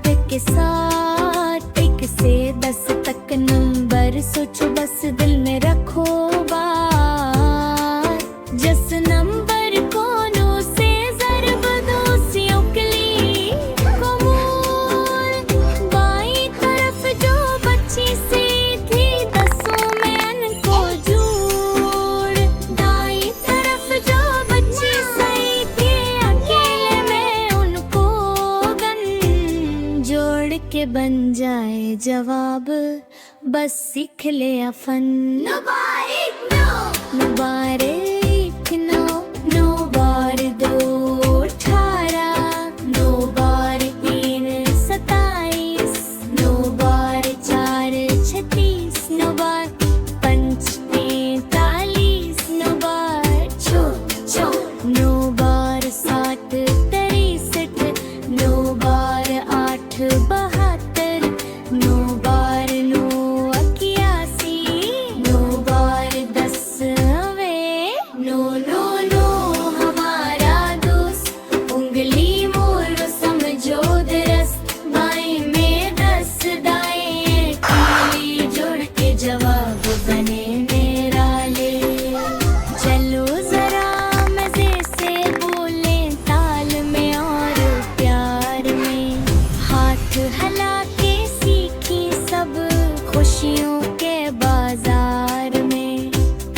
के साथ 1 से 10 तक नंबर सोचो, बस दिल में रखो बात। जिस नंबर कोनों से ज़रब दो सियों कली को मोड़, बाईं तरफ जो बच्ची सी थी 10 में अन को जोड़। दाईं तरफ जो बच्ची सी थी अकेले में उनको गन, जोड़ के बन जाए जवाब, बस सीख ले फन। नो बार 1 9, नो बार 1 9, नो बार 2 18, नो बार 3 27, नो बार 4 36, नो बार 5 43, नो बार 6 नो बार 7 63, नो बार 8 72, नो बार 9 81, नो बार 10 नो नो नो हमारा दोस्त, उंगली मोड़ समझो दुरुस्त, बाएं में 10 दाएं खाली, जोड़ के जवाब बने मेरा ले। चलो जरा मजे से बोले, ताल में और प्यार में, हाथ हिला के सीखी सब खुशियों के बाजार में।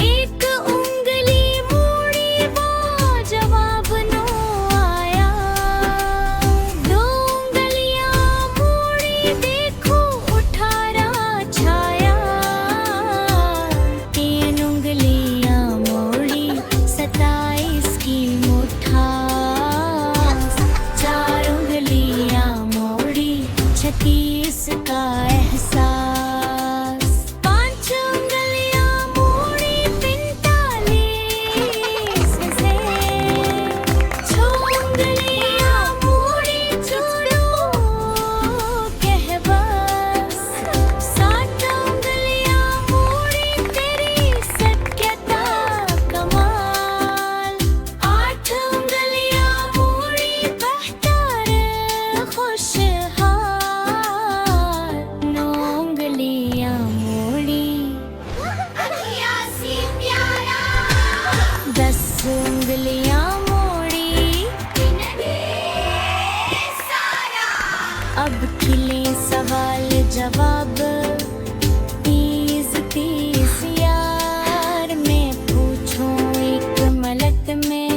1 उंगली मोड़ी वो जवाब नो आया, 2 उंगलियां मोड़ी देखो 18 छाया, 3 उंगलियां मोड़ी 27 की मुठास, 4 उंगलियां मोड़ी 36 का एहसास, 5 उंगलियां मोड़ी 45 से, 6 उंगलियां मोड़ी छोड़ो कह बस, 7 उंगलियां मोड़ी तेरी सत्यता कमाल, 8 उंगलियां मोड़ी बेहतर खुशहाल, 9 उंगलियां मोड़ी 10 उंगलियां मोड़ी अब खिले सवाल जवाब, 30 यार में पूछो 1 मलक में,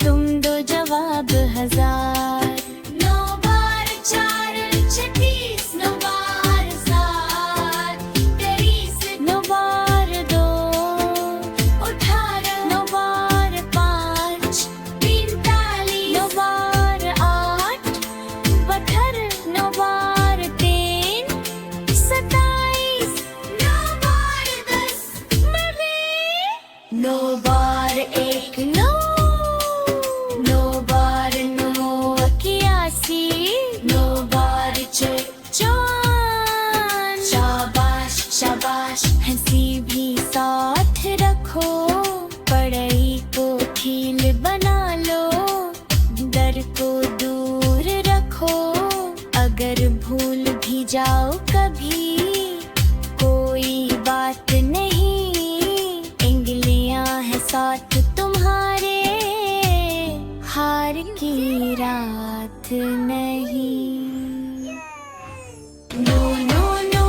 तुम दो जवाब 1000। 9 बार 4 36, 9 बार 7 23, 9 बार 2 18, 9 बार 5 43, 9 बार 8 72, 9 बार 3 27, 9 बार 10 9 बार 1 9, 9 बार 9 81, 9 बार 54, शाबाश शाबाश हंसी भी साथ रखो, पढ़ाई को खील बना लो, डर को दूर रखो, अगर भूल भी जाओ कभी कोई बात नहीं, इंगलियां है साथ तुम्हारे, हार की रात नहीं। नो नो नो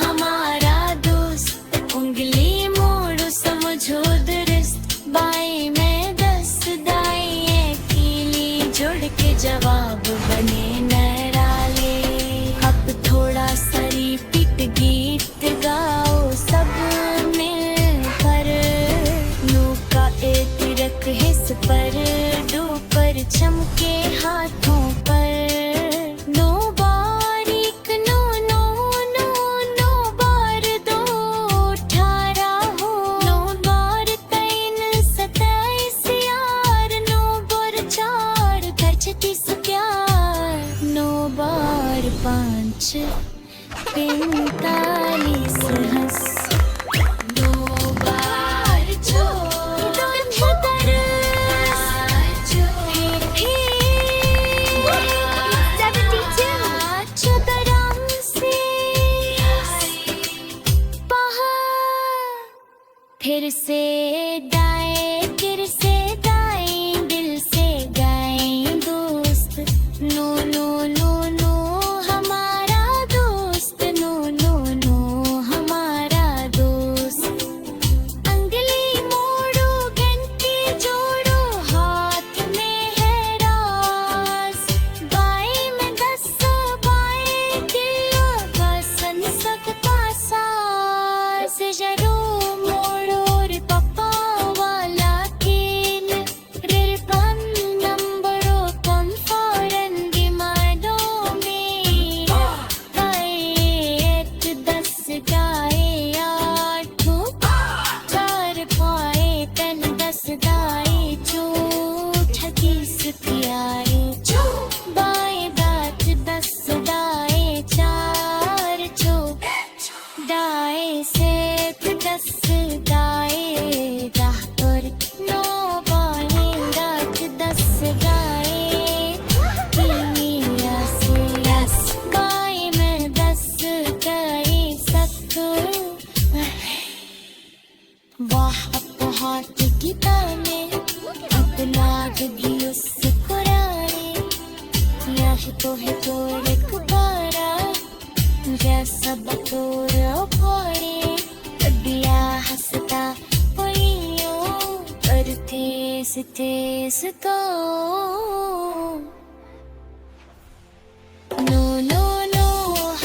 हमारा दोस्त, उंगली मोड़ो समझो दुरुस्त, बाएं में 10 दाएं कीली, जोड़ के जवाब बने नराले। अब थोड़ा सा रिपीट गीत गाओ सब मिलकर, नो का 1 रख हिस पर, 2 पर चमके हाथों पर, 9 बार 1 9 9 9, 9 बार 2 18 हो, 9 बार 3 27 यार, 9 बार 4 36 प्यार, 9 बार 5 45 हंस, 9 बार 14 72 डाए चार चो डाए से दस डाए राह पर नो बाने रात दस गाए से यस गाए में दस गए सक वाह बहुत की ताने अब लाग भी उस कुराने यह तो है तोर कुबारा जैसा बतौर पड़े दिया हंसता पड़ियों पर तेस तेस तो नो नो नो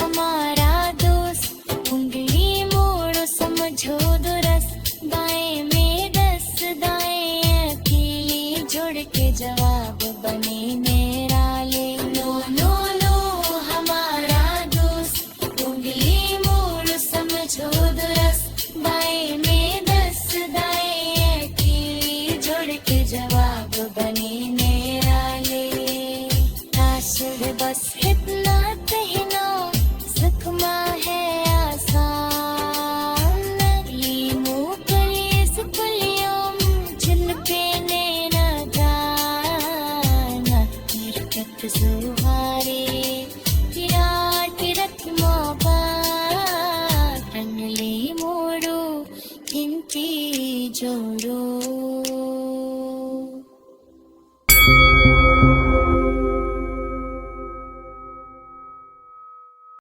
हमारा दोस्त उंगली मोड़ो समझो दुरस्त बाएं में दस दाएं अकेली जुड़ के जवाब बने मेरा ले नो नो नो हमारा दोस्त उंगली मोड़ो समझो दुरस्त बाएं में दस दाएं अकेली जुड़ के जवाब बने मेरा ले आशिर बस इतना कहना जख्मा है आसान नकली मुंह पर इस पुलियों जिन पे न जाना तिरकत जुहारे विराट रत मोबा रंगली मोड़ो इंती जोड़ो